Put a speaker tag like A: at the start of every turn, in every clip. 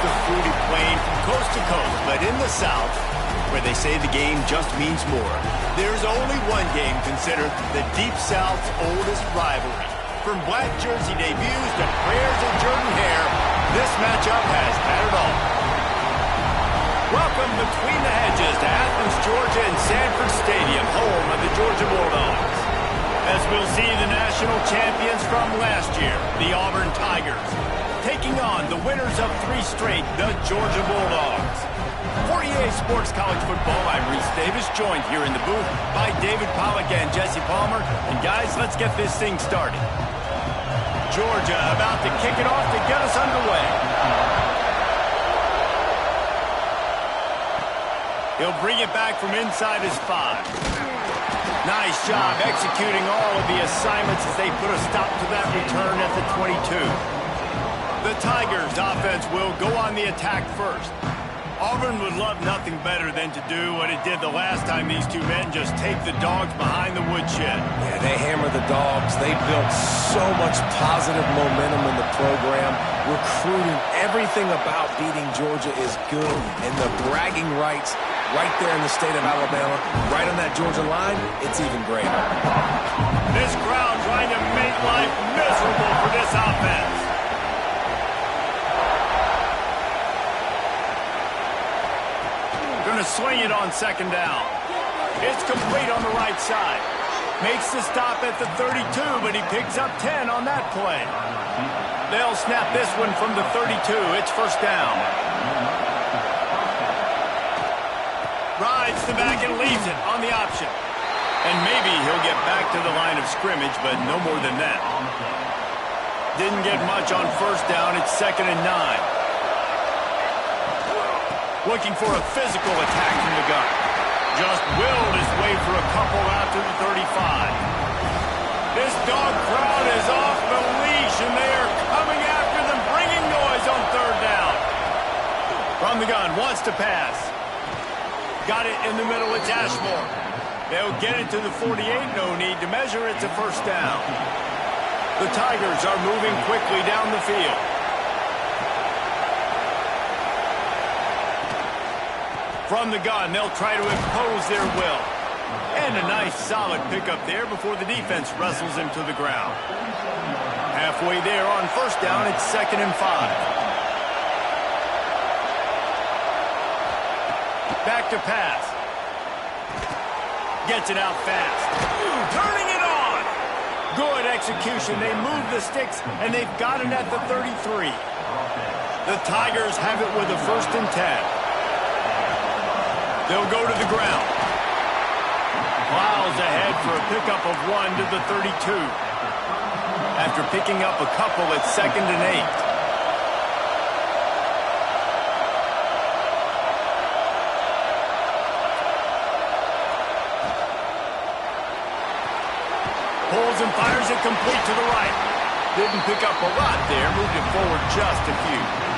A: the fruity plain from coast to coast, but in the South, where they say the game just means more, there's only one game considered the Deep South's oldest rivalry. From black jersey debuts to prayers of Jordan Hare, this matchup has had it all. Welcome between the hedges to Athens, Georgia and Sanford Stadium, home of the Georgia Bulldogs. As we'll see the national champions from last year, the Auburn Tigers, taking on the winners of 3 straight, the Georgia Bulldogs. For EA Sports College Football, I'm Reese Davis, joined here in the booth by David Pollack and Jesse Palmer. And guys, let's get this thing started. Georgia about to kick it off to get us underway. He'll bring it back from inside his 5. Nice job executing all of the assignments as they put a stop to that return at the 22. The Tigers offense will go on the attack first. Auburn would love nothing better than to do what it did the last time these two men just take the Dogs behind the woodshed.
B: Yeah, they hammer the Dogs. They built so much positive momentum in the program. Recruiting, everything about beating Georgia is good. And the bragging rights right there in the state of Alabama, right on that Georgia line, it's even greater.
A: This crowd trying to make life miserable for this offense. Going to swing it on 2nd down. It's complete on the right side. Makes the stop at the 32, but he picks up 10 on that play. They'll snap this one from the 32. It's 1st down. Rides the back and leaves it on the option. And maybe he'll get back to the line of scrimmage, but no more than that. Didn't get much on 1st down. It's 2nd and 9. Looking for a physical attack from the gun. Just willed his way for a couple out to the 35. This dog crowd is off the leash, and they are coming after them, bringing noise on 3rd down. From the gun, wants to pass. Got it in the middle, it's Ashmore. They'll get it to the 48, no need to measure, it's a 1st down. The Tigers are moving quickly down the field. From the gun, they'll try to impose their will. And a nice solid pickup there before the defense wrestles him to the ground. Halfway there on 1st down, it's 2nd and 5. Back to pass. Gets it out fast. Turning it on. Good execution. They move the sticks, and they've got it at the 33. The Tigers have it with a 1st and 10. They'll go to the ground. Plows ahead for a pickup of 1 to the 32. After picking up a couple, it's 2nd and 8. Pulls and fires it complete to the right. Didn't pick up a lot there, moved it forward just a few.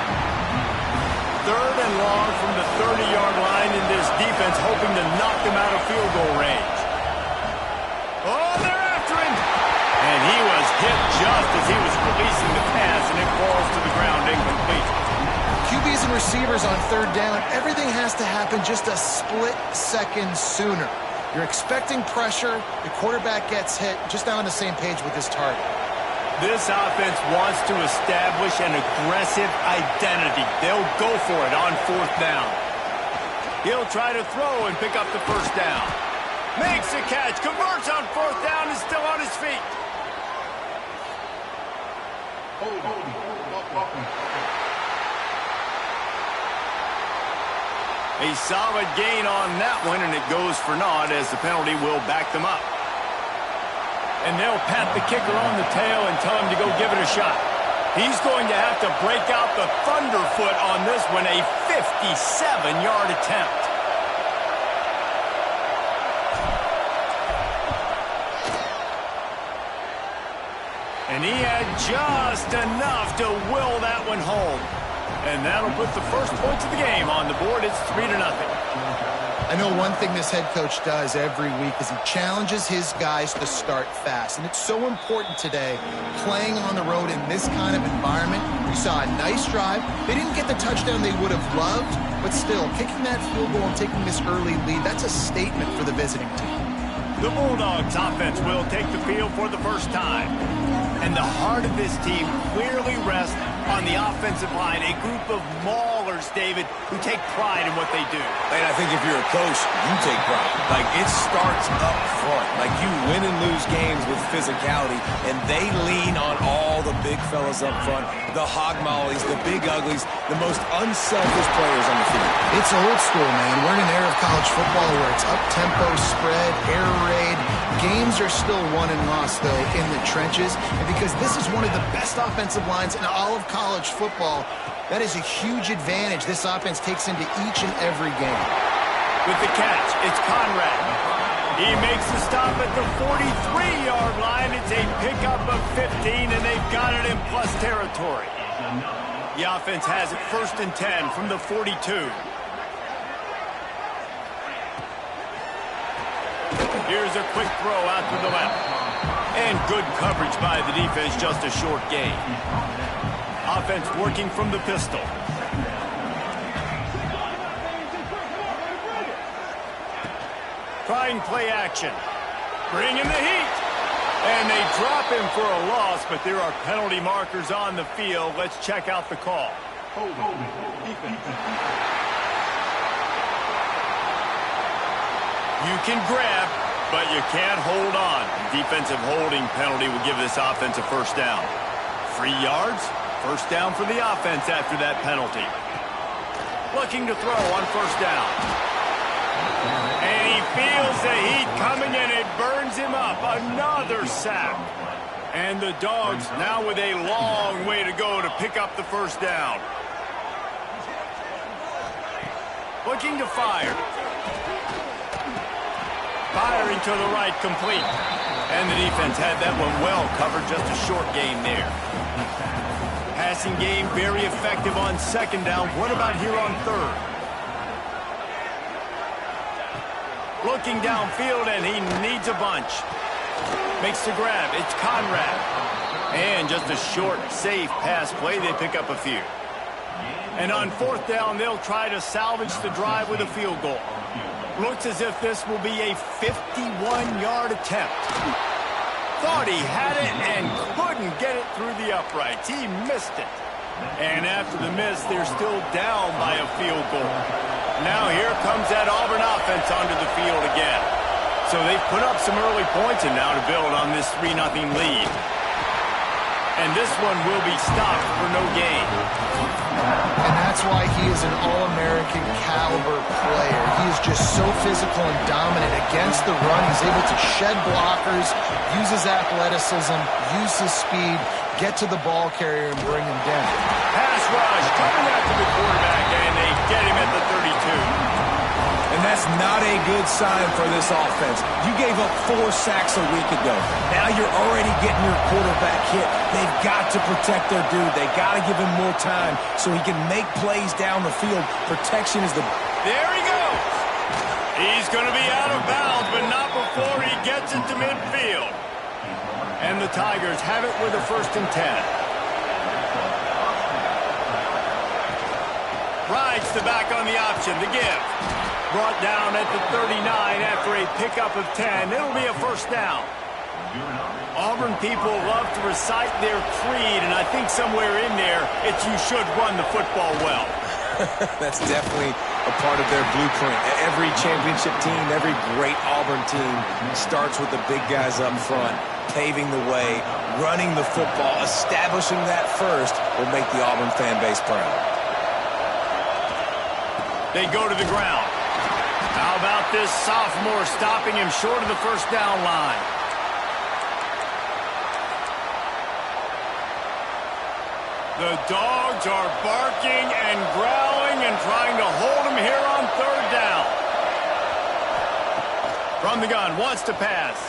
A: 3rd and long from the 30-yard line in this defense, hoping to knock them out of field goal range. Oh, they're after him! And he was hit just as he was releasing the pass, and it falls to the ground incomplete.
C: QBs and receivers on 3rd down, everything has to happen just a split second sooner. You're expecting pressure, the quarterback gets hit, just not on the same page with his target.
A: This offense wants to establish an aggressive identity. They'll go for it on 4th down. He'll try to throw and pick up the 1st down. Makes a catch, converts on 4th down, and still on his feet. A solid gain on that one, and it goes for naught as the penalty will back them up. And they'll pat the kicker on the tail and tell him to go give it a shot. He's going to have to break out the thunderfoot on this one, a 57-yard attempt. And he had just enough to will that one home. And that'll put the first points of the game on the board. It's 3-0.
C: I know one thing this head coach does every week is he challenges his guys to start fast. And it's so important today, playing on the road in this kind of environment. We saw a nice drive. They didn't get the touchdown they would have loved, but still, kicking that field goal and taking this early lead, that's a statement for the visiting team.
A: The Bulldogs offense will take the field for the first time. And the heart of this team clearly rests on the offensive line, a group of maulers, David, who take pride in what they do.
B: And I think if you're a coach, you take pride. Like, it starts up front. Like, you win and lose games with physicality, and they lean on all the big fellas up front, the hog mollies, the big uglies, the most unselfish players on the field.
C: It's old school, man. We're in an era of college football where it's up-tempo, spread, air raid. Games are still won and lost, though, in the trenches. And because this is one of the best offensive lines in all of college football, that is a huge advantage this offense takes into each and every game.
A: With the catch, it's Conrad. He makes the stop at the 43-yard line. It's a pickup of 15, and they've got it in plus territory. The offense has it 1st and 10 from the 42. Here's a quick throw out to the left. And good coverage by the defense, just a short gain. Offense working from the pistol. Trying play action. Bring in the heat. And they drop him for a loss, but there are penalty markers on the field. Let's check out the call. You can grab, but you can't hold on. Defensive holding penalty will give this offense a first down. 3 yards, first down for the offense after that penalty. Looking to throw on first down. And he feels the heat coming and it burns him up. Another sack. And the Dogs now with a long way to go to pick up the first down. Looking to fire. Firing to the right, complete. And the defense had that one well covered, just a short gain there. Passing game very effective on 2nd down. What about here on 3rd? Looking downfield, and he needs a bunch. Makes the grab. It's Conrad. And just a short, safe pass play. They pick up a few. And on 4th down, they'll try to salvage the drive with a field goal. Looks as if this will be a 51-yard attempt. Thought he had it and couldn't get it through the uprights. He missed it. And after the miss, they're still down by a field goal. Now here comes that Auburn offense onto the field again. So they've put up some early points, and now to build on this 3-0 lead. And this one will be stopped for no gain.
C: And that's why he is an All-American caliber player. He is just so physical and dominant against the run. He's able to shed blockers, use his athleticism, use his speed, get to the ball carrier and bring him down.
A: Pass rush coming after the quarterback, and they get him at the 32.
B: And that's not a good sign for this offense. You gave up 4 sacks a week ago. Now you're already getting your quarterback hit. They've got to protect their dude. They've got to give him more time so he can make plays down the field. Protection is the...
A: There he goes. He's going to be out of bounds, but not before he gets it to midfield. And the Tigers have it with a 1st and 10. Rides the back on the option, the give. Brought down at the 39 after a pickup of 10. It'll be a first down. Auburn people love to recite their creed, and I think somewhere in there, it's you should run the football well.
B: That's definitely a part of their blueprint. Every championship team, every great Auburn team starts with the big guys up front, paving the way, running the football, establishing that first will make the Auburn fan base proud.
A: They go to the ground. How about this sophomore stopping him short of the first down line? The Dogs are barking and growling and trying to hold him here on 3rd down. From the gun, wants to pass.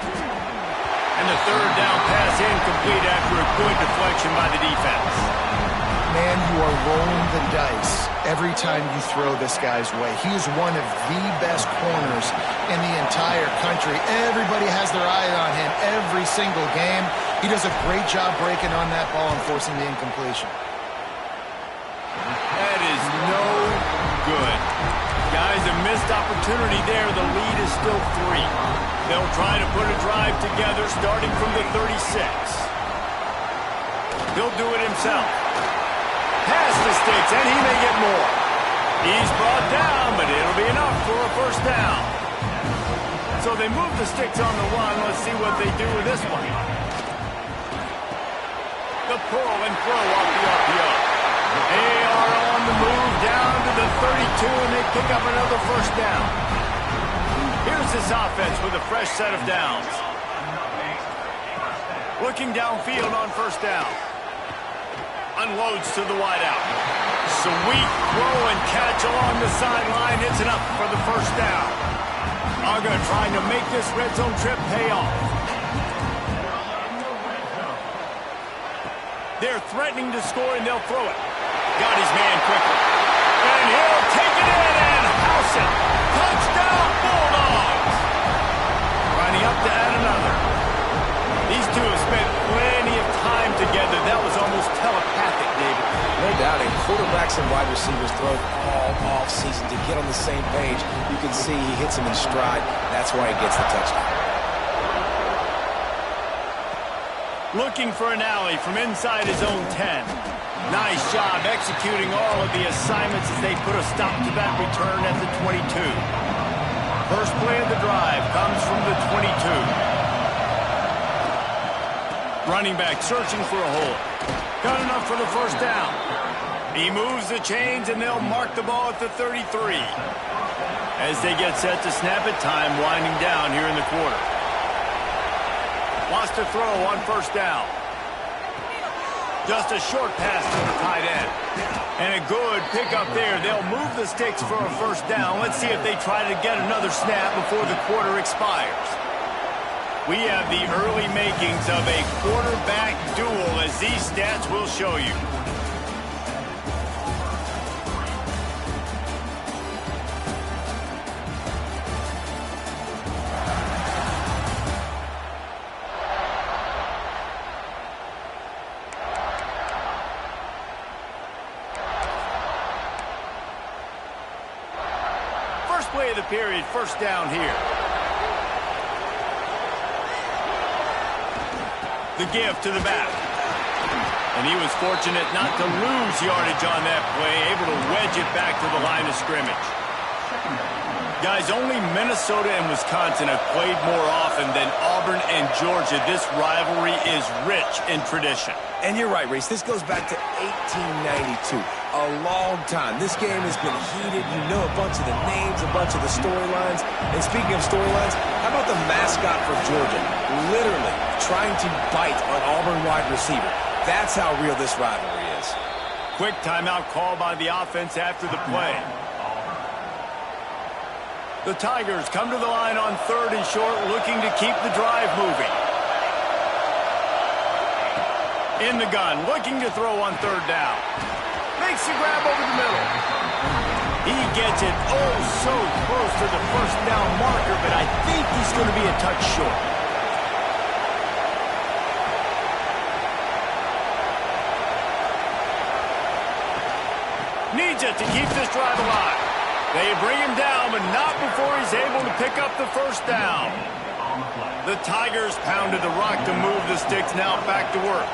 A: And the 3rd down pass incomplete after a good deflection by the defense.
C: Man, you are rolling the dice every time you throw this guy's way. He is one of the best corners in the entire country. Everybody has their eye on him every single game. He does a great job breaking on that ball and forcing the incompletion.
A: That is no good. Guys, a missed opportunity there. The lead is still 3. They'll try to put a drive together starting from the 36. He'll do it himself. Pass the sticks, and he may get more. He's brought down, but it'll be enough for a first down. So they move the sticks on the 1. Let's see what they do with this one. The pull and throw off the RPO. They are on the move down to the 32, and they pick up another first down. Here's this offense with a fresh set of downs. Looking downfield on first down. Unloads to the wideout. Sweet throw and catch along the sideline. It's enough for the first down. Uga trying to make this red zone trip pay off. They're threatening to score, and they'll throw it. Got his man quickly. And he'll take it in and house it. Touchdown, Bulldogs! Lining up to add another. These two have spent plenty of time together. That was almost telepathic, David.
B: No doubt, and quarterbacks and wide receivers throw all off-season to get on the same page. You can see he hits him in stride. That's why he gets the touchdown.
A: Looking for an alley from inside his own 10. Nice job executing all of the assignments as they put a stop to that return at the 22. First play of the drive comes from the 22. Running back searching for a hole. Got enough for the first down. He moves the chains, and they'll mark the ball at the 33. As they get set to snap it, time winding down here in the quarter. Wants to throw on first down. Just a short pass to the tight end. And a good pickup there. They'll move the sticks for a first down. Let's see if they try to get another snap before the quarter expires. We have the early makings of a quarterback duel, as these stats will show you. First play of the period, first down here. The give to the back. And he was fortunate not to lose yardage on that play, able to wedge it back to the line of scrimmage. Guys, only Minnesota and Wisconsin have played more often than Auburn and Georgia. This rivalry is rich in tradition.
B: And you're right, Reese. This goes back to 1892. A long time. This game has been heated. You know a bunch of the names, a bunch of the storylines. And speaking of storylines, how about the mascot for Georgia? Literally trying to bite on Auburn wide receiver. That's how real this rivalry is.
A: Quick timeout call by the offense after the play. The Tigers come to the line on 3rd and short, looking to keep the drive moving. In the gun, looking to throw on 3rd down. Makes the grab over the middle. He gets it oh so close to the first down marker, but I think he's going to be a touch short. Needs it to keep this drive alive. They bring him down, but not before he's able to pick up the first down. The Tigers pounded the rock to move the sticks, now back to work.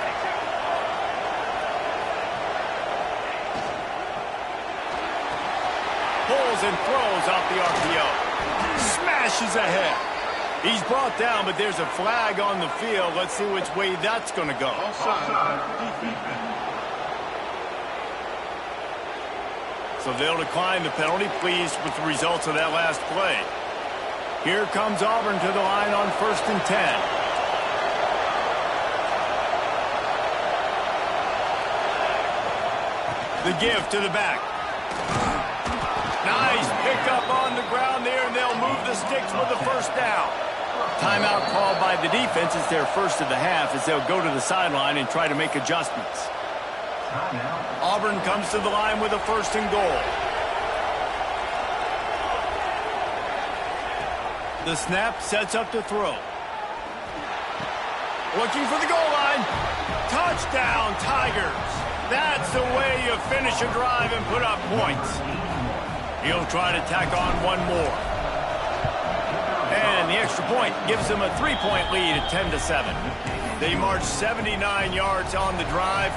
A: Pulls and throws off the RPO. Smashes ahead. He's brought down, but there's a flag on the field. Let's see which way that's going to go. So they'll decline the penalty, pleased with the results of that last play. Here comes Auburn to the line on 1st and 10. The give to the back. Nice pickup on the ground there, and they'll move the sticks with the first down. Timeout called by the defense. It's their first of the half as they'll go to the sideline and try to make adjustments. Auburn comes to the line with a 1st and goal. The snap sets up to throw. Looking for the goal line. Touchdown, Tigers. That's the way you finish a drive and put up points. He'll try to tack on one more. And the extra point gives them a 3-point lead at 10-7. They march 79 yards on the drive.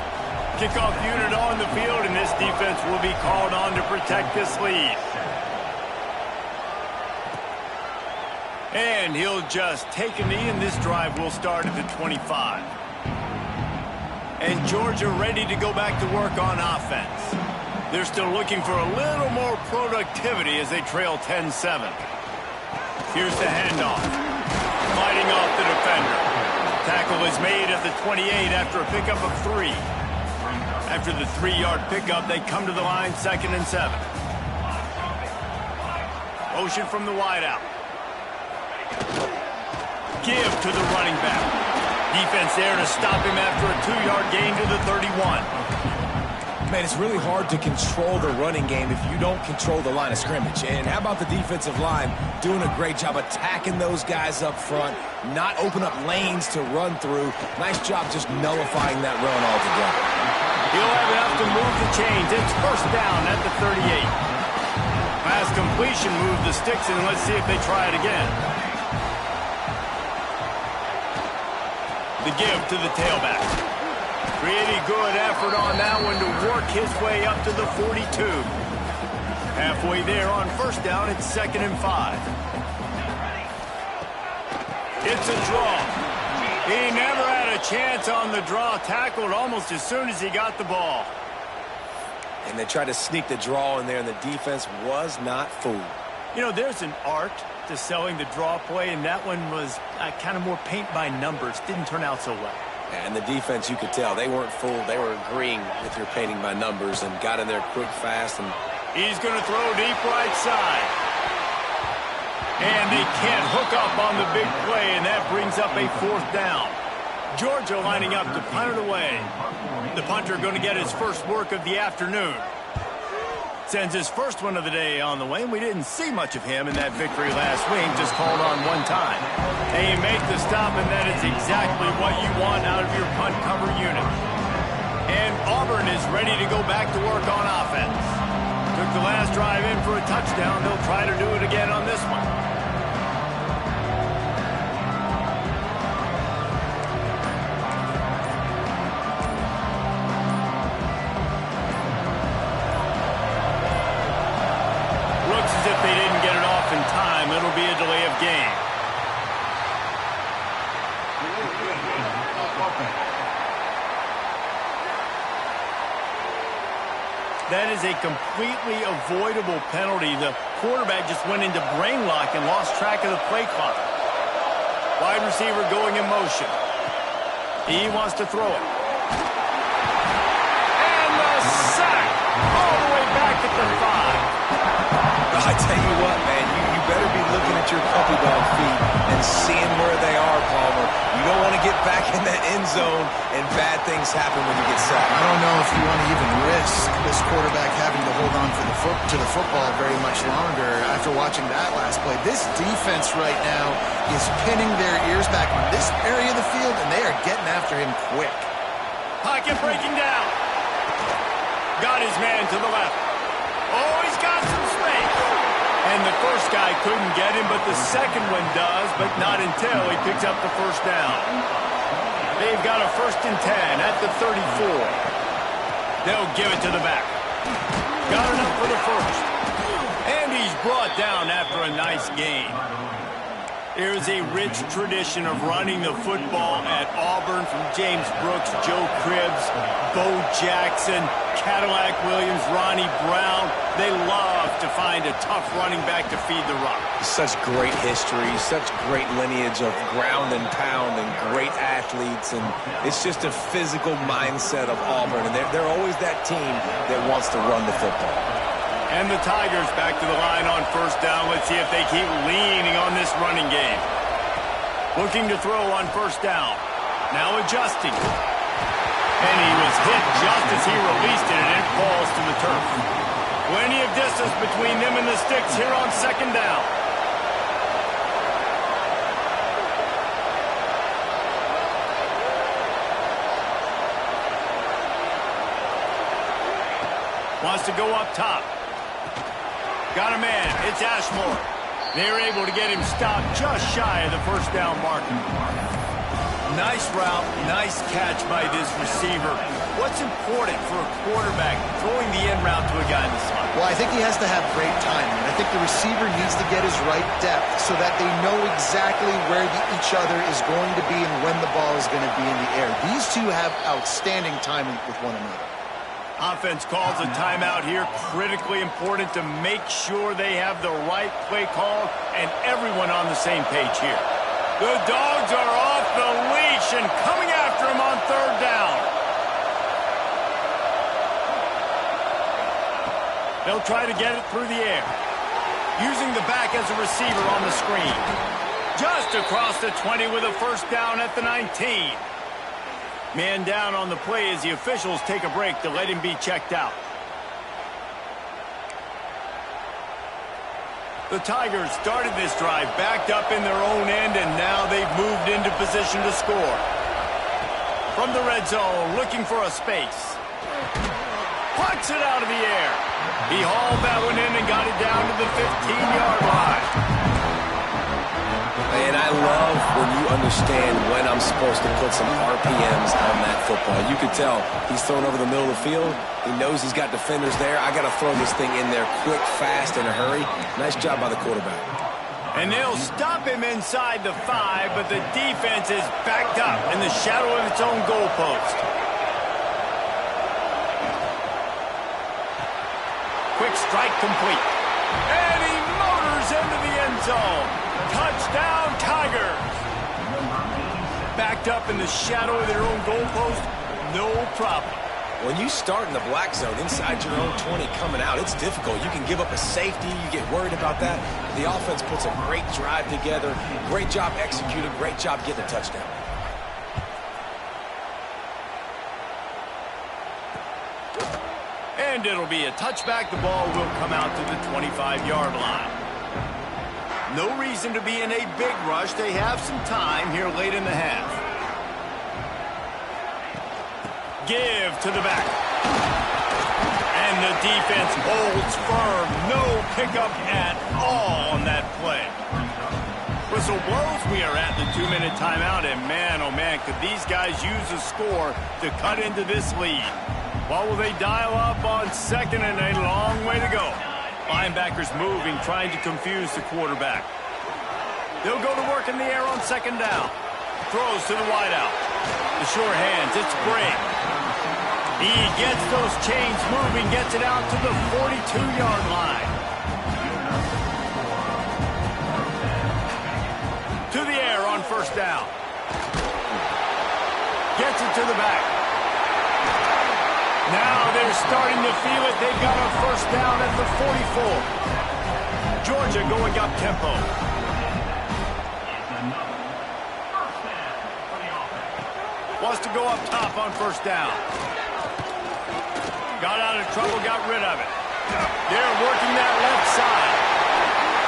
A: Kickoff unit on the field, and this defense will be called on to protect this lead. And he'll just take a knee, and this drive will start at the 25. And Georgia ready to go back to work on offense. They're still looking for a little more productivity as they trail 10-7. Here's the handoff. Fighting off the defender. Tackle is made at the 28 after a pickup of 3. After the 3-yard pickup, they come to the line 2nd and 7. Motion from the wideout. Give to the running back. Defense there to stop him after a 2-yard gain to the 31.
B: Man, it's really hard to control the running game if you don't control the line of scrimmage. And how about the defensive line doing a great job attacking those guys up front, not open up lanes to run through. Nice job just nullifying that run altogether.
A: He'll have enough to move the chains. It's 1st down at the 38. Pass completion moved the sticks, and let's see if they try it again. The give to the tailback. Pretty good effort on that one to work his way up to the 42. Halfway there on 1st down, it's 2nd and 5. It's a draw. He never had a chance on the draw, tackled almost as soon as he got the ball.
B: And they tried to sneak the draw in there, and the defense was not fooled.
A: You know, there's an art to selling the draw play, and that one was kind of more paint by numbers. Didn't turn out so well.
B: And the defense, you could tell, they weren't fooled. They were agreeing with your painting by numbers and got in there quick, fast. And
A: he's going to throw deep right side. And they can't hook up on the big play, and that brings up a 4th down. Georgia lining up to punt it away. The punter going to get his first work of the afternoon. Sends his first one of the day on the way, and we didn't see much of him in that victory last week, just called on one time. They make the stop, and that is exactly what you want out of your punt cover unit. And Auburn is ready to go back to work on offense. Took the last drive in for a touchdown. They'll try to do it again on this one. It'll be a delay of game. That is a completely avoidable penalty. The quarterback just went into brain lock and lost track of the play clock. Wide receiver going in motion. He wants to throw it. And the sack all the way back at the 5.
B: I tell you what, man, you better be looking at your puppy dog feet and seeing where they are, Palmer. You don't want to get back in that end zone and bad things happen when you get sacked.
C: I don't know if you want to even risk this quarterback having to hold on to the football very much longer after watching that last play. This defense right now is pinning their ears back on this area of the field, and they are getting after him quick.
A: Pocket breaking down. Got his man to the left. Oh, he's got some space. And the first guy couldn't get him, but the second one does, but not until he picks up the 1st down. They've got a 1st and 10 at the 34. They'll give it to the back. Got enough for the 1st. And he's brought down after a nice gain. There's a rich tradition of running the football at Auburn from James Brooks, Joe Cribbs, Bo Jackson, Cadillac Williams, Ronnie Brown. They love to find a tough running back to feed the rock.
B: Such great history, such great lineage of ground and pound and great athletes. And it's just a physical mindset of Auburn. And they're always that team that wants to run the football.
A: And the Tigers back to the line on 1st down. Let's see if they keep leaning on this running game. Looking to throw on 1st down. Now adjusting. And he was hit just as he released it, and it falls to the turf. Plenty of distance between them and the sticks here on second down. Wants to go up top. Got a man. It's Ashmore. They're able to get him stopped just shy of the first down marker. Nice route, nice catch by this receiver. What's important for a quarterback throwing the in route to a guy in the slot?
C: Well, I think he has to have great timing. I think the receiver needs to get his right depth so that they know exactly where each other is going to be and when the ball is going to be in the air. These two have outstanding timing with one another.
A: Offense calls a timeout here. Critically important to make sure they have the right play call and everyone on the same page here. The Dogs are off the leash and coming after him on third down. They'll try to get it through the air. Using the back as a receiver on the screen. Just across the 20 with a first down at the 19. Man down on the play as the officials take a break to let him be checked out. The Tigers started this drive backed up in their own end, and now they've moved into position to score. From the red zone, looking for a space. Puts it out of the air. He hauled that one in and got it down to the 15-yard line.
B: And I love when you understand when I'm supposed to put some RPMs on that football. You could tell he's thrown over the middle of the field. He knows he's got defenders there. I got to throw this thing in there quick, fast, in a hurry. Nice job by the quarterback.
A: And they'll stop him inside the 5, but the defense is backed up in the shadow of its own goalpost. Quick strike complete. And he motors into the end zone. Touchdown, Tigers. Backed up in the shadow of their own goalpost, no problem.
B: When you start in the black zone inside your own 20 coming out, it's difficult. You can give up a safety. You get worried about that. The offense puts a great drive together. Great job executing. Great job getting a touchdown.
A: And it'll be a touchback. The ball will come out to the 25-yard line. No reason to be in a big rush. They have some time here late in the half. Give to the back. And the defense holds firm. No pickup at all on that play. Whistle blows. We are at the 2-minute timeout. And man, oh man, could these guys use a score to cut into this lead. What will they dial up on second and a long way to go? Linebackers moving, trying to confuse the quarterback. They'll go to work in the air on second down. Throws to the wideout. The sure hands, it's Bray. He gets those chains moving, gets it out to the 42-yard line. To the air on first down. Gets it to the back. Now they're starting to feel it. They've got a first down at the 44. Georgia going up tempo. Wants to go up top on first down. Got out of trouble, got rid of it. They're working that left side.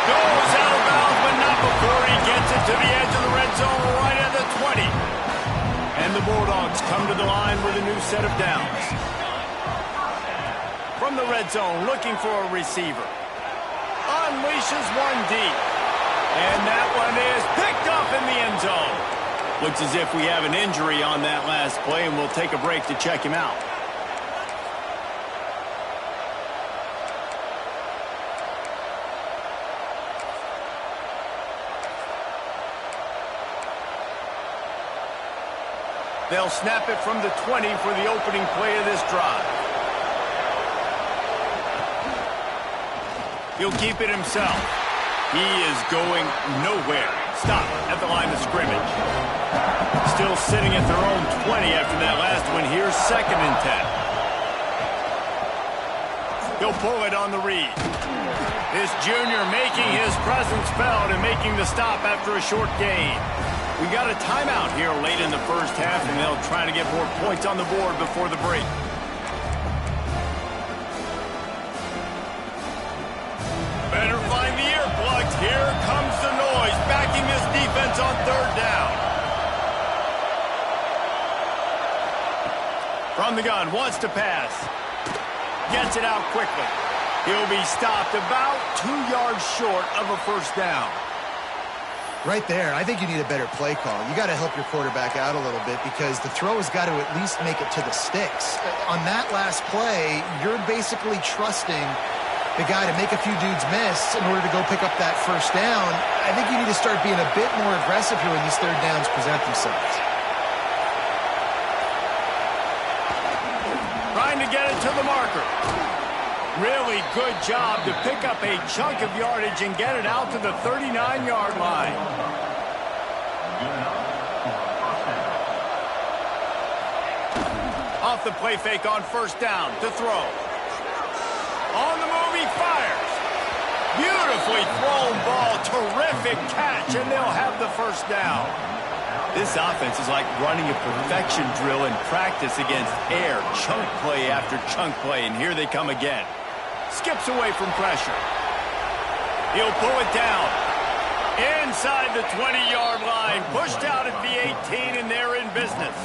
A: Goes out of bounds, but not before he gets it to the edge of the red zone right at the 20. And the Bulldogs come to the line with a new set of downs. From the red zone, looking for a receiver. Unleashes one deep. And that one is picked up in the end zone. Looks as if we have an injury on that last play, and we'll take a break to check him out. They'll snap it from the 20 for the opening play of this drive. He'll keep it himself. He is going nowhere. Stop at the line of scrimmage. Still sitting at their own 20 after that last one. Here's second and 10. He'll pull it on the read. This junior making his presence felt and making the stop after a short gain. We got a timeout here late in the first half, and they'll try to get more points on the board before the break. Better find the earplugs. Here comes the noise, backing this defense on third down. From the gun, wants to pass. Gets it out quickly. He'll be stopped about 2 yards short of a first down.
C: Right there, I think you need a better play call. You got to help your quarterback out a little bit because the throw has got to at least make it to the sticks. On that last play, you're basically trusting the guy to make a few dudes miss in order to go pick up that first down. I think you need to start being a bit more aggressive here when these third downs present themselves.
A: Trying to get it to the marker. Really good job to pick up a chunk of yardage and get it out to the 39-yard line. Off the play fake on first down to throw. On the move, he fires. Beautifully thrown ball. Terrific catch, and they'll have the first down. This offense is like running a perfection drill in practice against air. Chunk play after chunk play, and here they come again. Skips away from pressure. He'll pull it down. Inside the 20-yard line. Pushed out at the 18, and they're in business.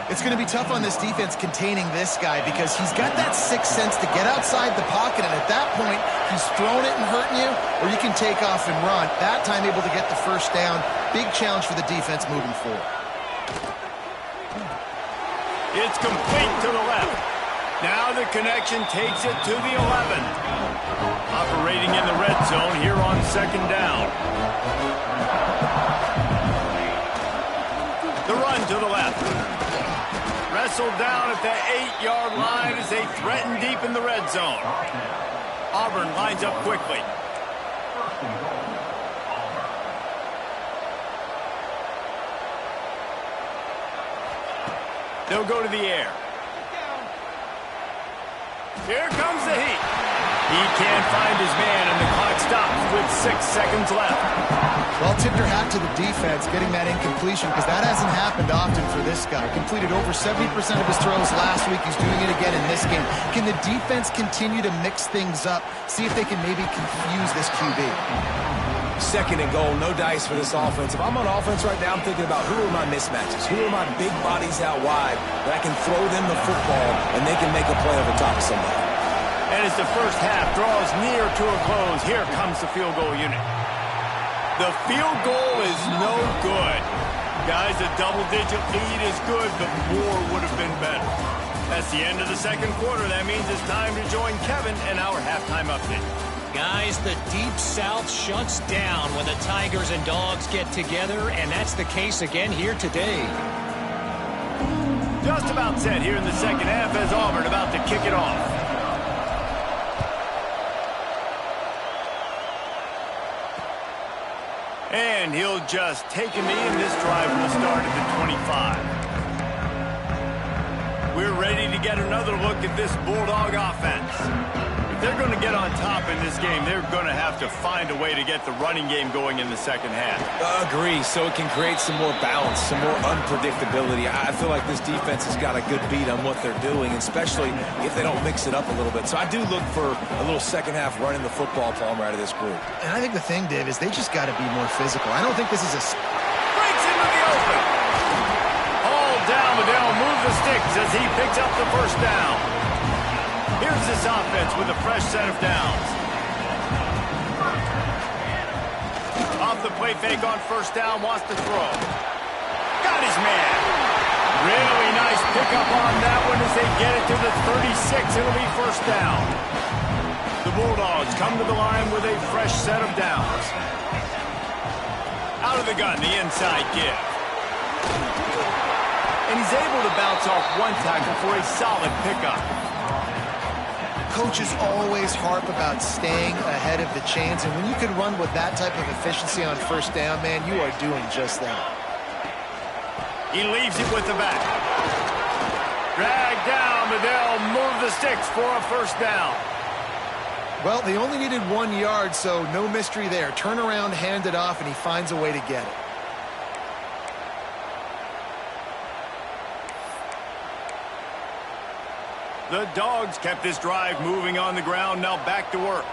C: It's going to be tough on this defense containing this guy because he's got that sixth sense to get outside the pocket, and at that point, he's throwing it and hurting you, or you can take off and run. That time able to get the first down. Big challenge for the defense moving forward.
A: It's complete to the left. Now the connection takes it to the 11. Operating in the red zone here on second down. The run to the left. Wrestled down at the 8-yard line as they threaten deep in the red zone. Auburn lines up quickly. They'll go to the air. Here comes the heat. He can't find his man, and the clock stops with 6 seconds left.
C: Well, tip your hat to the defense getting that incompletion because that hasn't happened often for this guy. Completed over 70% of his throws last week. He's doing it again in this game. Can the defense continue to mix things up? See if they can maybe confuse this QB.
B: Second and goal, no dice for this offense. If I'm on offense right now, I'm thinking about who are my mismatches? Who are my big bodies out wide that I can throw them the football and they can make a play over top of somebody?
A: And as the first half draws near to a close, here comes the field goal unit. The field goal is no good. Guys, a double-digit lead is good, but more would have been better. That's the end of the second quarter. That means it's time to join Kevin and our halftime update.
D: Guys, the Deep South shuts down when the Tigers and Dogs get together, and that's the case again here today.
A: Just about set here in the second half as Auburn about to kick it off. And he'll just take a knee, and this drive will start at the 25. We're ready to get another look at this Bulldog offense. If they're going to get on top in this game, they're going to have to find a way to get the running game going in the second half.
B: Agree, so it can create some more balance, some more unpredictability. I feel like this defense has got a good beat on what they're doing, especially if they don't mix it up a little bit. So I do look for a little second half running the football Palmer out of this group.
C: And I think the thing, Dave, is they just got to be more physical. I don't think this is a...
A: Breaks into the open. All down, but they'll move the sticks as he picks up the first down. Here's this offense with a fresh set of downs. Off the play fake on first down, wants to throw. Got his man. Really nice pickup on that one as they get it to the 36. It'll be first down. The Bulldogs come to the line with a fresh set of downs. Out of the gun, the inside give. And he's able to bounce off one tackle for a solid pickup.
C: Coaches always harp about staying ahead of the chains, and when you can run with that type of efficiency on first down, man, you are doing just that.
A: He leaves it with the back. Dragged down, but they'll move the sticks for a first down.
C: Well, they only needed 1 yard, so no mystery there. Turn around, hand it off, and he finds a way to get it.
A: The Dogs kept this drive moving on the ground. Now back to work.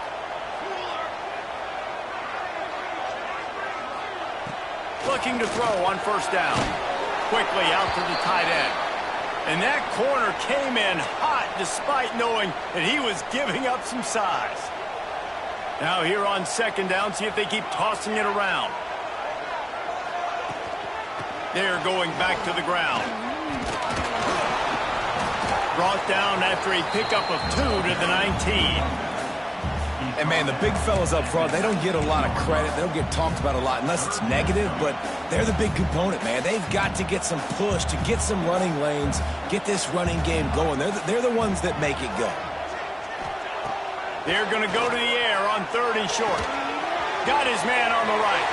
A: Looking to throw on first down. Quickly out to the tight end. And that corner came in hot despite knowing that he was giving up some size. Now here on second down, see if they keep tossing it around. They're going back to the ground. Brought down after a pickup of 2 to the 19.
B: And, man, the big fellas up front, they don't get a lot of credit. They don't get talked about a lot unless it's negative, but they're the big component, man. They've got to get some push, to get some running lanes, get this running game going. They're the ones that make it go.
A: They're going to go to the air on 3rd and short. Got his man on the right.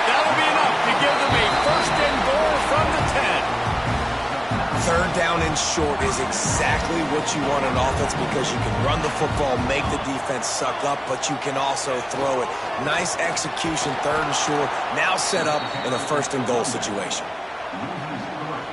A: That'll be enough to give them a 1st and goal from the 10.
B: 3rd down and short is exactly what you want in offense because you can run the football, make the defense suck up, but you can also throw it. Nice execution, 3rd and short, now set up in a 1st and goal situation.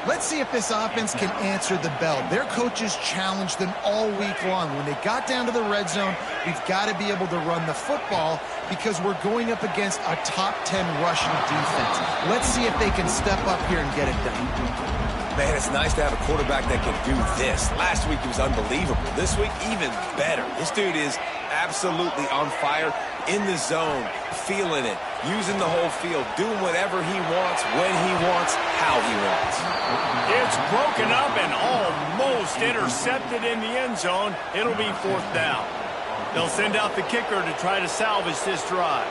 C: Let's see if this offense can answer the bell. Their coaches challenged them all week long. When they got down to the red zone, we've got to be able to run the football because we're going up against a top 10 rushing defense. Let's see if they can step up here and get it done.
B: Man, it's nice to have a quarterback that can do this. Last week he was unbelievable. This week, even better. This dude is absolutely on fire, in the zone, feeling it, using the whole field, doing whatever he wants, when he wants, how he wants.
A: It's broken up and almost intercepted in the end zone. It'll be 4th down. They'll send out the kicker to try to salvage this drive.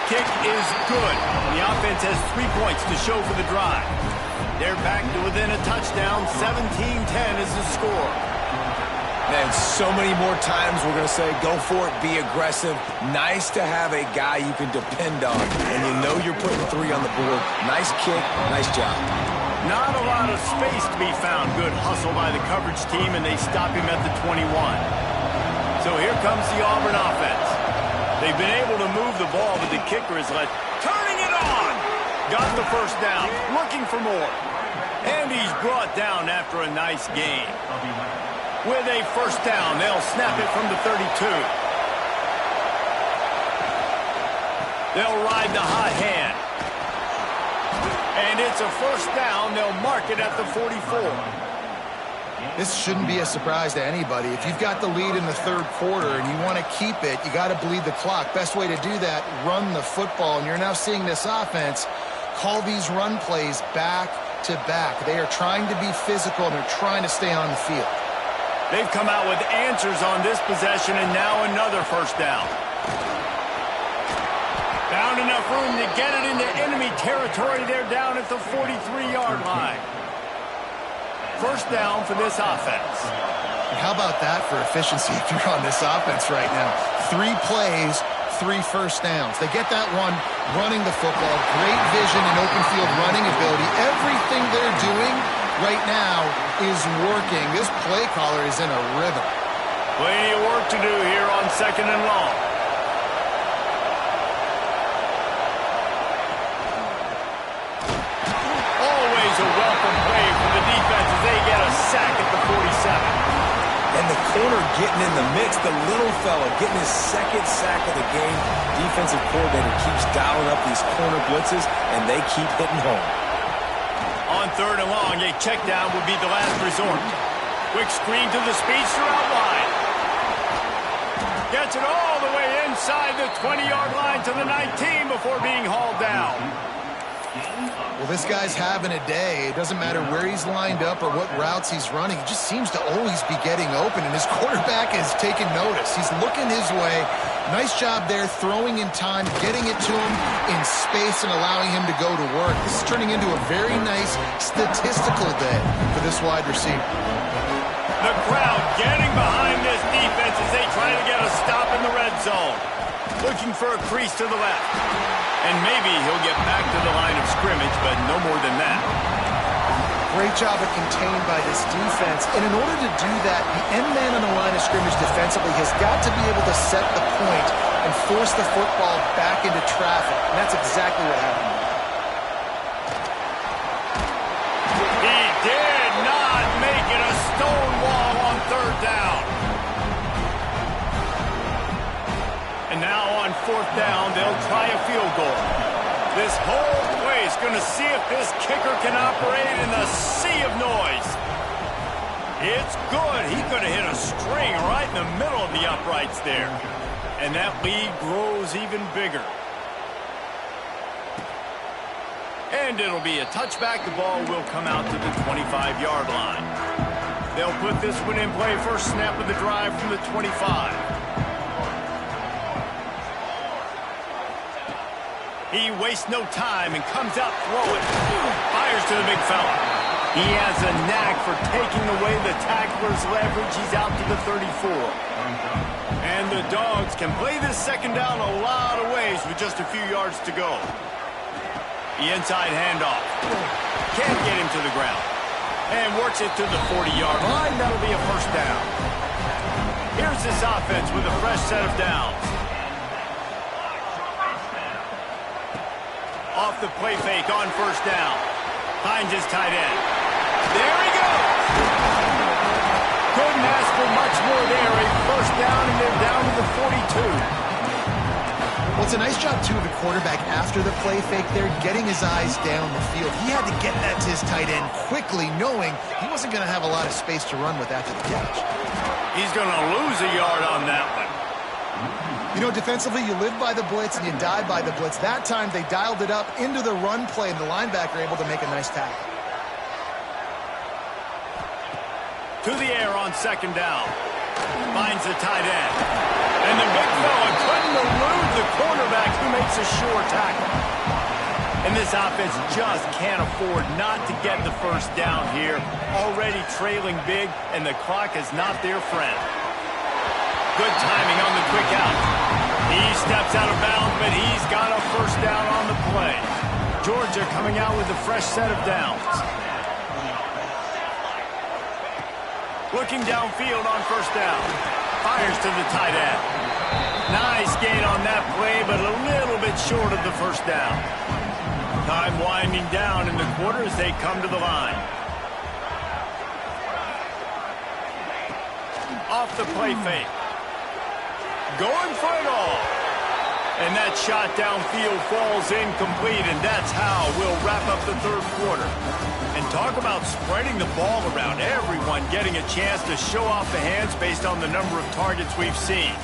A: Kick is good. The offense has 3 points to show for the drive. They're back to within a touchdown. 17-10 is the score.
B: Man, so many more times we're going to say, go for it, be aggressive. Nice to have a guy you can depend on, and you know you're putting 3 on the board. Nice kick, nice job.
A: Not a lot of space to be found. Good hustle by the coverage team, and they stop him at the 21. So here comes the Auburn offense. They've been able to move the ball, but the kicker is like, turning it on! Got the 1st down, looking for more. And he's brought down after a nice gain. With a 1st down, they'll snap it from the 32. They'll ride the hot hand. And it's a 1st down. They'll mark it at the 44.
C: This shouldn't be a surprise to anybody. If you've got the lead in the 3rd quarter and you want to keep it, you got to bleed the clock. Best way to do that, run the football. And you're now seeing this offense call these run plays back to back. They are trying to be physical, and they're trying to stay on the field.
A: They've come out with answers on this possession, and now another 1st down. Found enough room to get it into enemy territory. They're down at the 43-yard line. 1st down for this offense.
C: How about that for efficiency if you're on this offense right now? 3 plays, 3 1st downs. They get that one running the football. Great vision and open field running ability. Everything they're doing right now is working. This play caller is in a rhythm.
A: Plenty of work to do here on 2nd and long. Always a welcome play for the defense as they get a sack at the 47.
B: And the corner getting in the mix, the little fella getting his 2nd sack of the game. Defensive coordinator keeps dialing up these corner blitzes, and they keep hitting home.
A: On 3rd and long, a check down would be the last resort. Quick screen to the speedster out wide. Gets it all the way inside the 20-yard line to the 19 before being hauled down.
C: Well, this guy's having a day. It doesn't matter where he's lined up or what routes he's running. He just seems to always be getting open, and his quarterback is taking notice. He's looking his way. Nice job there, throwing in time, getting it to him in space and allowing him to go to work. This is turning into a very nice statistical day for this wide receiver.
A: The crowd getting behind this defense as they try to get a stop in the red zone. Looking for a crease to the left. And maybe he'll get back to the line of scrimmage, but no more than that.
C: Great job of contained by this defense. And in order to do that, the end man on the line of scrimmage defensively has got to be able to set the point and force the football back into traffic. And that's exactly what happened.
A: they'll try a field goal. This whole place going to see if this kicker can operate in the sea of noise. It's good. He could have hit a string right in the middle of the uprights there. And that lead grows even bigger. And it'll be a touchback. The ball will come out to the 25-yard line. They'll put this one in play. First snap of the drive from the 25. He wastes no time and comes out throwing. Fires to the big fella. He has a knack for taking away the tackler's leverage. He's out to the 34. And the Dogs can play this second down a lot of ways with just a few yards to go. The inside handoff. Can't get him to the ground. And works it to the 40-yard line. That'll be a first down. Here's this offense with a fresh set of downs. Off the play fake on first down. Finds his tight end. There he goes. Couldn't ask for much more there. A first down, and they're down to the 42.
C: Well, it's a nice job, too, of the quarterback after the play fake there, getting his eyes down the field. He had to get that to his tight end quickly, knowing he wasn't going to have a lot of space to run with after the catch.
A: He's going to lose a yard on that one.
C: You know, defensively, you live by the blitz and you die by the blitz. That time, they dialed it up into the run play, and the linebacker able to make a nice tackle.
A: To the air on second down. Finds the tight end. And the big fella couldn't elude the cornerback who makes a sure tackle. And this offense just can't afford not to get the first down here. Already trailing big, and the clock is not their friend. Good timing on the quick out. He steps out of bounds, but he's got a first down on the play. Georgia coming out with a fresh set of downs. Looking downfield on first down. Fires to the tight end. Nice gain on that play, but a little bit short of the first down. Time winding down in the quarter as they come to the line. Off the play fake. Going for it all. And that shot downfield falls incomplete, and that's how we'll wrap up the third quarter. And talk about spreading the ball around. Everyone getting a chance to show off the hands based on the number of targets we've seen.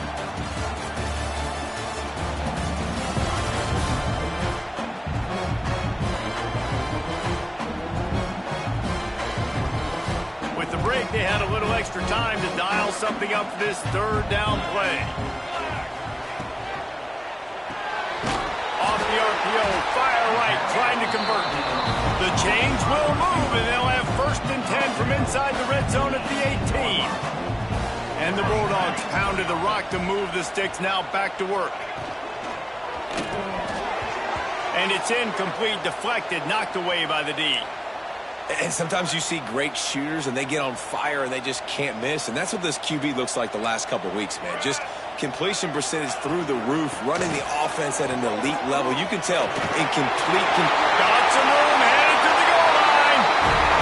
A: With the break, they had a little extra time to dial something up for this third down play. Off the RPO, fire right, trying to convert. The chains will move, and they'll have first and 10 from inside the red zone at the 18. And the Bulldogs pounded the rock to move the sticks, now back to work. And it's incomplete, deflected, knocked away by the D.
B: And sometimes you see great shooters, and they get on fire, and they just can't miss. And that's what this QB looks like the last couple weeks, man. Just completion percentage through the roof, running the offense at an elite level. You can tell in complete...
A: Got some room, headed to the goal line.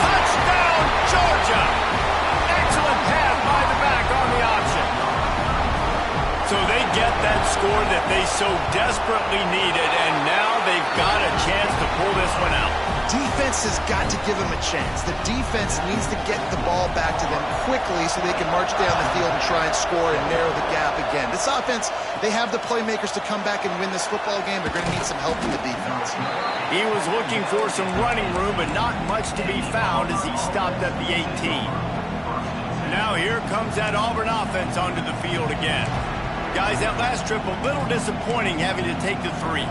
A: Touchdown, Georgia. Excellent pass by the back on the option. So they get that score that they so desperately needed, and now they've got a chance to pull this one out.
C: Defense has got to give them a chance. The defense needs to get the ball back to them quickly so they can march down the field and try and score and narrow the gap again. This offense, they have the playmakers to come back and win this football game. They're going to need some help from the defense.
A: He was looking for some running room, but not much to be found as he stopped at the 18. Now here comes that Auburn offense onto the field again. Guys, that last trip a little disappointing having to take the 3.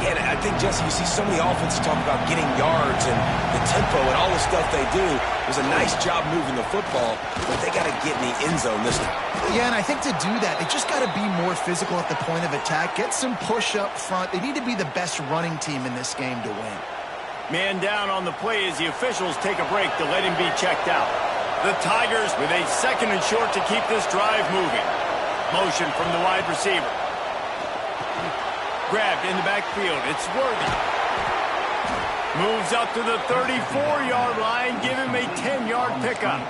B: Yeah, I think, Jesse, you see so many offenses talk about getting yards and the tempo and all the stuff they do. It was a nice job moving the football, but they got to get in the end zone this time.
C: Yeah, and I think to do that, they just got to be more physical at the point of attack, get some push up front. They need to be the best running team in this game to win.
A: Man down on the play as the officials take a break to let him be checked out. The Tigers with a second and short to keep this drive moving. Motion from the wide receiver. Grabbed in the backfield. It's Worthy. Moves up to the 34-yard line. Give him a 10-yard pickup.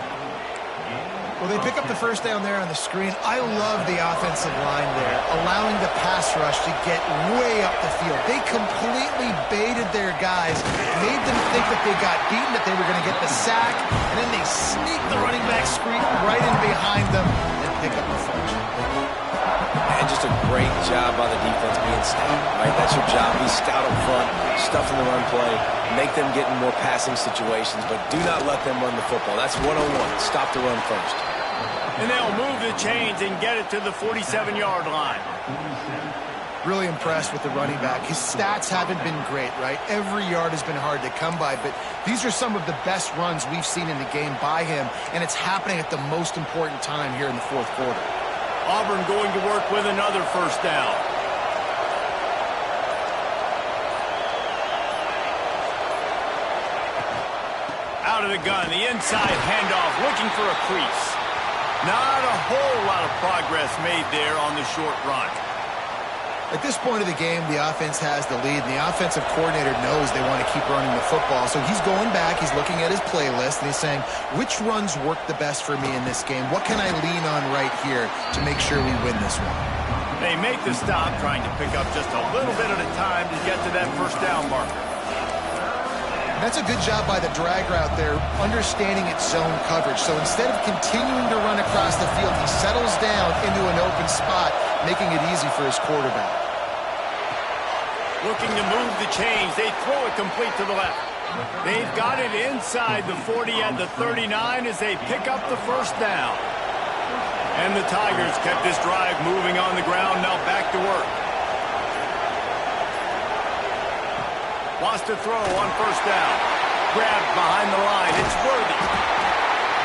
C: Well, they pick up the first down there on the screen. I love the offensive line there, allowing the pass rush to get way up the field. They completely baited their guys, made them think that they got beaten, that they were going to get the sack, and then they sneak the running back screen right in behind them and pick up the first.
B: And just a great job by the defense being stout, right? That's your job. Be stout up front, stuff in the run play, make them get in more passing situations, but do not let them run the football. That's one-on-one. Stop the run first.
A: And they'll move the chains and get it to the 47-yard line.
C: Really impressed with the running back. His stats haven't been great, right? Every yard has been hard to come by, but these are some of the best runs we've seen in the game by him, and it's happening at the most important time here in the fourth quarter.
A: Auburn going to work with another first down. Out of the gun, the inside handoff, looking for a crease. Not a whole lot of progress made there on the short run.
C: At this point of the game, the offense has the lead, and the offensive coordinator knows they want to keep running the football. So he's going back, he's looking at his playlist, and he's saying, which runs work the best for me in this game? What can I lean on right here to make sure we win this one?
A: They make the stop, trying to pick up just a little bit at a time to get to that first down marker.
C: That's a good job by the drag route there, understanding its zone coverage. So instead of continuing to run across the field, he settles down into an open spot, making it easy for his quarterback.
A: Looking to move the chains. They throw it complete to the left. They've got it inside the 40 at the 39 as they pick up the first down. And the Tigers kept this drive moving on the ground, now back to work. Wants to throw on first down. Grabbed behind the line. It's Worthy.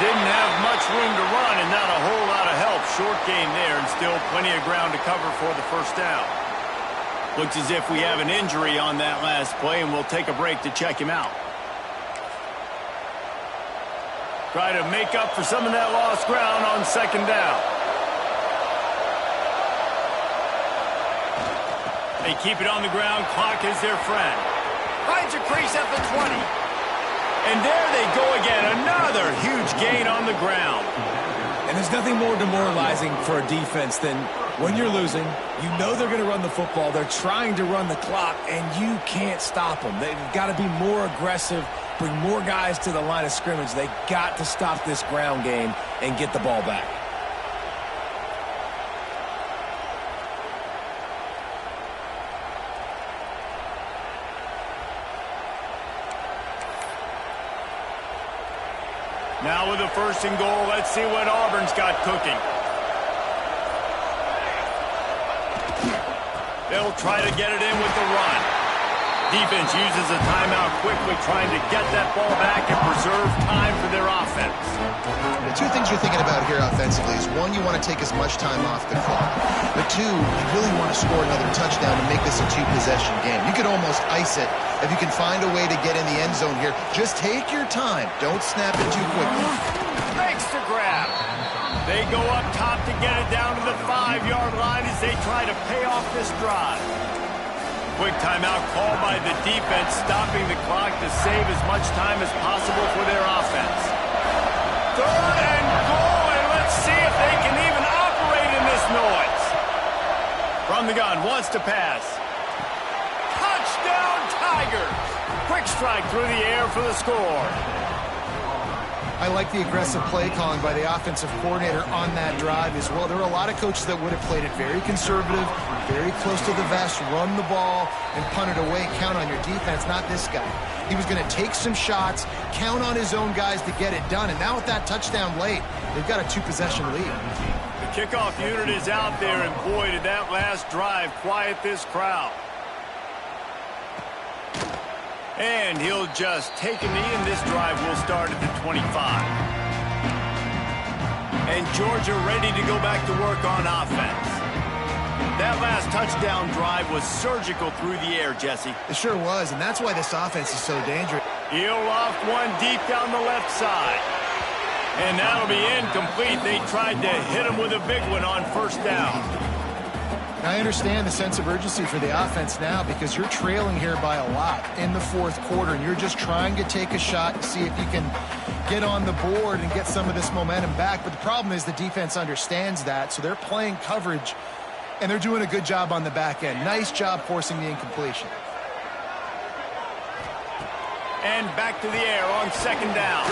A: Didn't have much room to run and not a whole lot of help. Short gain there and still plenty of ground to cover for the first down. Looks as if we have an injury on that last play, and we'll take a break to check him out. Try to make up for some of that lost ground on second down. They keep it on the ground. Clock is their friend. Finds a crease at the 20. And there they go again. Another huge gain on the ground.
B: And there's nothing more demoralizing for a defense than when you're losing, you know they're going to run the football. They're trying to run the clock, and you can't stop them. They've got to be more aggressive, bring more guys to the line of scrimmage. They got to stop this ground game and get the ball back.
A: Now with a first and goal, let's see what Auburn's got cooking. They'll try to get it in with the run. Defense uses a timeout quickly, trying to get that ball back and preserve time for their offense.
C: The two things you're thinking about here offensively is, one, you want to take as much time off the clock. But two, you really want to score another touchdown to make this a two-possession game. You could almost ice it if you can find a way to get in the end zone here. Just take your time. Don't snap it too quickly.
A: Makes the grab. They go up top to get it down to the 5-yard line as they try to pay off this drive. Quick timeout called by the defense, stopping the clock to save as much time as possible for their offense. Third and goal, and let's see if they can even operate in this noise. From the gun, wants to pass. Touchdown, Tigers! Quick strike through the air for the score.
C: I like the aggressive play calling by the offensive coordinator on that drive as well. There are a lot of coaches that would have played it very conservative, very close to the vest, run the ball, and punt it away. Count on your defense, not this guy. He was going to take some shots, count on his own guys to get it done. And now with that touchdown late, they've got a two-possession lead.
A: The kickoff unit is out there, and boy, did that last drive quiet this crowd. And he'll just take a knee, and this drive will start at the 25. And Georgia ready to go back to work on offense. That last touchdown drive was surgical through the air, Jesse.
C: It sure was, and that's why this offense is so dangerous.
A: He'll loft one deep down the left side. And that'll be incomplete. They tried to hit him with a big one on first down.
C: I understand the sense of urgency for the offense now because you're trailing here by a lot in the fourth quarter, and you're just trying to take a shot and see if you can get on the board and get some of this momentum back. But the problem is the defense understands that, so they're playing coverage, and they're doing a good job on the back end. Nice job forcing the incompletion.
A: And back to the air on second down.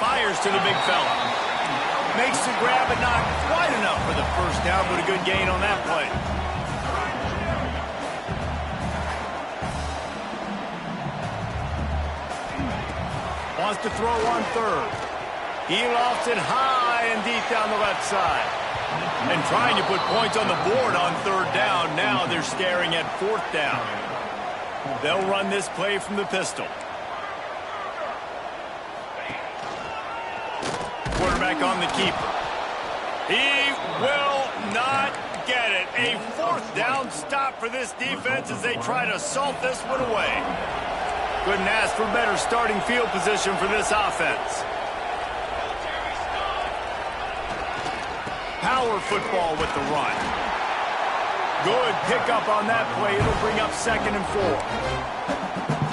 A: Fires to the big fella. Makes the grab, but not quite enough for the first down, but a good gain on that play. Wants to throw on third. He lofts it high and deep down the left side. And trying to put points on the board on third down. Now they're staring at fourth down. They'll run this play from the pistol. Quarterback on the keeper. He will not get it. A fourth down stop for this defense as they try to salt this one away. Couldn't ask for better starting field position for this offense. Power football with the run. Good pickup on that play. It'll bring up 2nd and 4.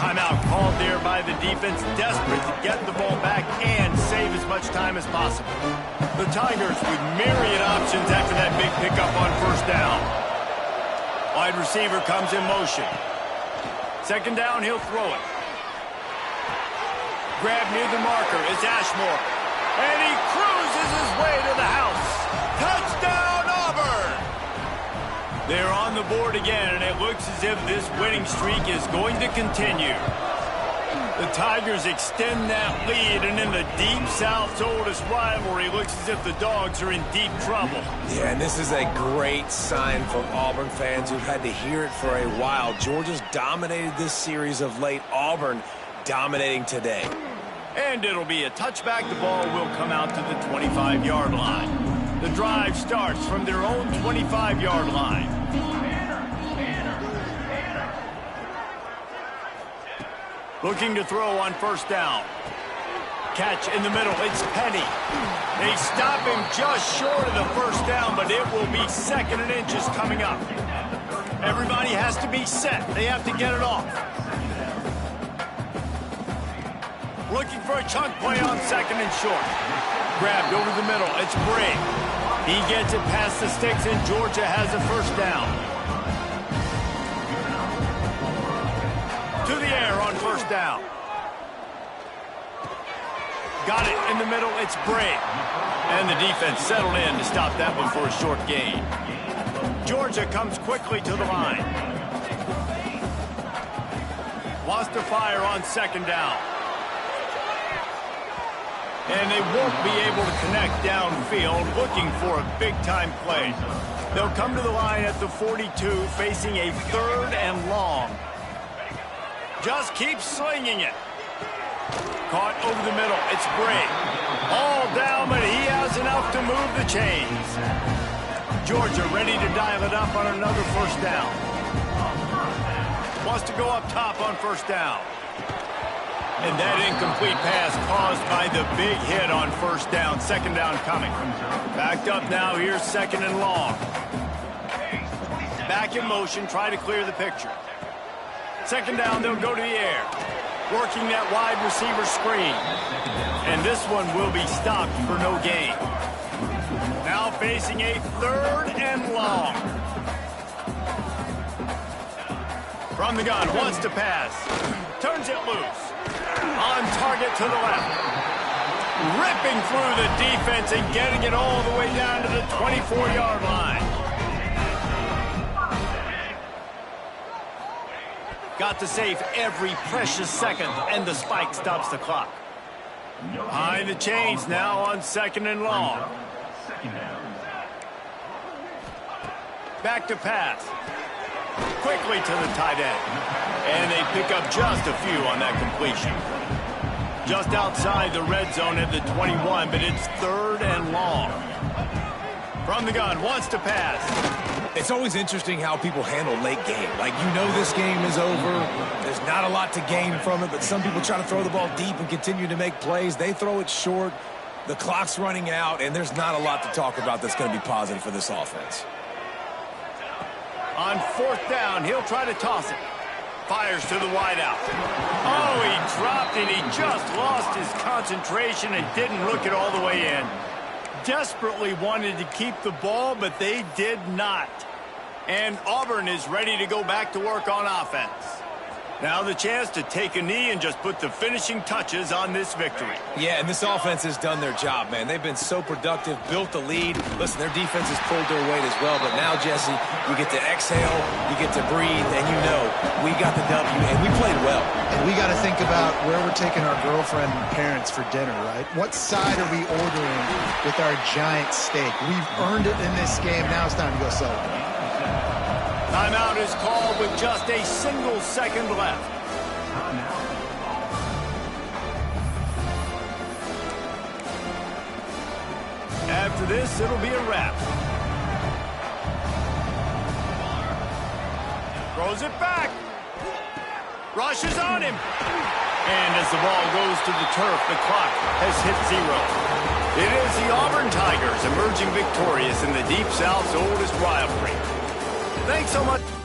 A: Timeout called there by the defense, desperate to get the ball back and save as much time as possible. The Tigers with myriad options after that big pickup on first down. Wide receiver comes in motion. 2nd down, he'll throw it. Grab near the marker is Ashmore. And he cruises his way to the house. Touchdown, Auburn! They're on the board again, and it looks as if this winning streak is going to continue. The Tigers extend that lead, and in the Deep South's oldest rivalry, looks as if the Dogs are in deep trouble.
B: Yeah, and this is a great sign for Auburn fans who've had to hear it for a while. Georgia's dominated this series of late. Auburn dominating today.
A: And it'll be a touchback. The ball will come out to the 25-yard line. The drive starts from their own 25-yard line. Looking to throw on first down. Catch in the middle. It's Penny. They stop him just short of the first down, but it will be 2nd and inches coming up. Everybody has to be set. They have to get it off. Looking for a chunk play on 2nd and short. Grabbed over the middle. It's Brigg. He gets it past the sticks, and Georgia has a first down. To the air on first down. Got it in the middle. It's Brigg. And the defense settled in to stop that one for a short gain. Georgia comes quickly to the line. Wants to fire on 2nd down. And they won't be able to connect downfield, looking for a big-time play. They'll come to the line at the 42, facing a 3rd and long. Just keep slinging it. Caught over the middle. It's Brigg. All down, but he has enough to move the chains. Georgia ready to dial it up on another first down. Wants to go up top on first down. And that incomplete pass caused by the big hit on first down. 2nd down coming. Backed up now. Here's 2nd and long. Back in motion. Try to clear the picture. 2nd down. They'll go to the air. Working that wide receiver screen. And this one will be stopped for no gain. Now facing a 3rd and long. From the gun. Wants to pass. Turns it loose. On target to the left. Ripping through the defense and getting it all the way down to the 24-yard line. Got to save every precious second, and the spike stops the clock. Behind the chains now on 2nd and long. Back to pass. Quickly to the tight end. And they pick up just a few on that completion. Just outside the red zone at the 21, but it's 3rd and long. From the gun, wants to pass.
B: It's always interesting how people handle late game. Like, you know this game is over. There's not a lot to gain from it, but some people try to throw the ball deep and continue to make plays. They throw it short. The clock's running out, and there's not a lot to talk about that's going to be positive for this offense.
A: On 4th down, he'll try to toss it. fires to the wideout. Oh, he dropped it. He just lost his concentration and didn't look it all the way in. Desperately wanted to keep the ball, but they did not. And Auburn is ready to go back to work on offense. Now the chance to take a knee and just put the finishing touches on this victory.
B: Yeah, and this offense has done their job, man. They've been so productive, built the lead. Listen, their defense has pulled their weight as well. But now, Jesse, you get to exhale, you get to breathe, and you know we got the W, and we played well.
C: And we got to think about where we're taking our girlfriend and parents for dinner, right? What side are we ordering with our giant steak? We've earned it in this game. Now it's time to go celebrate.
A: Timeout is called with just a single second left. After this, it'll be a wrap. Throws it back. Rushes on him. And as the ball goes to the turf, the clock has hit 0. It is the Auburn Tigers emerging victorious in the Deep South's oldest rivalry. Thanks so much.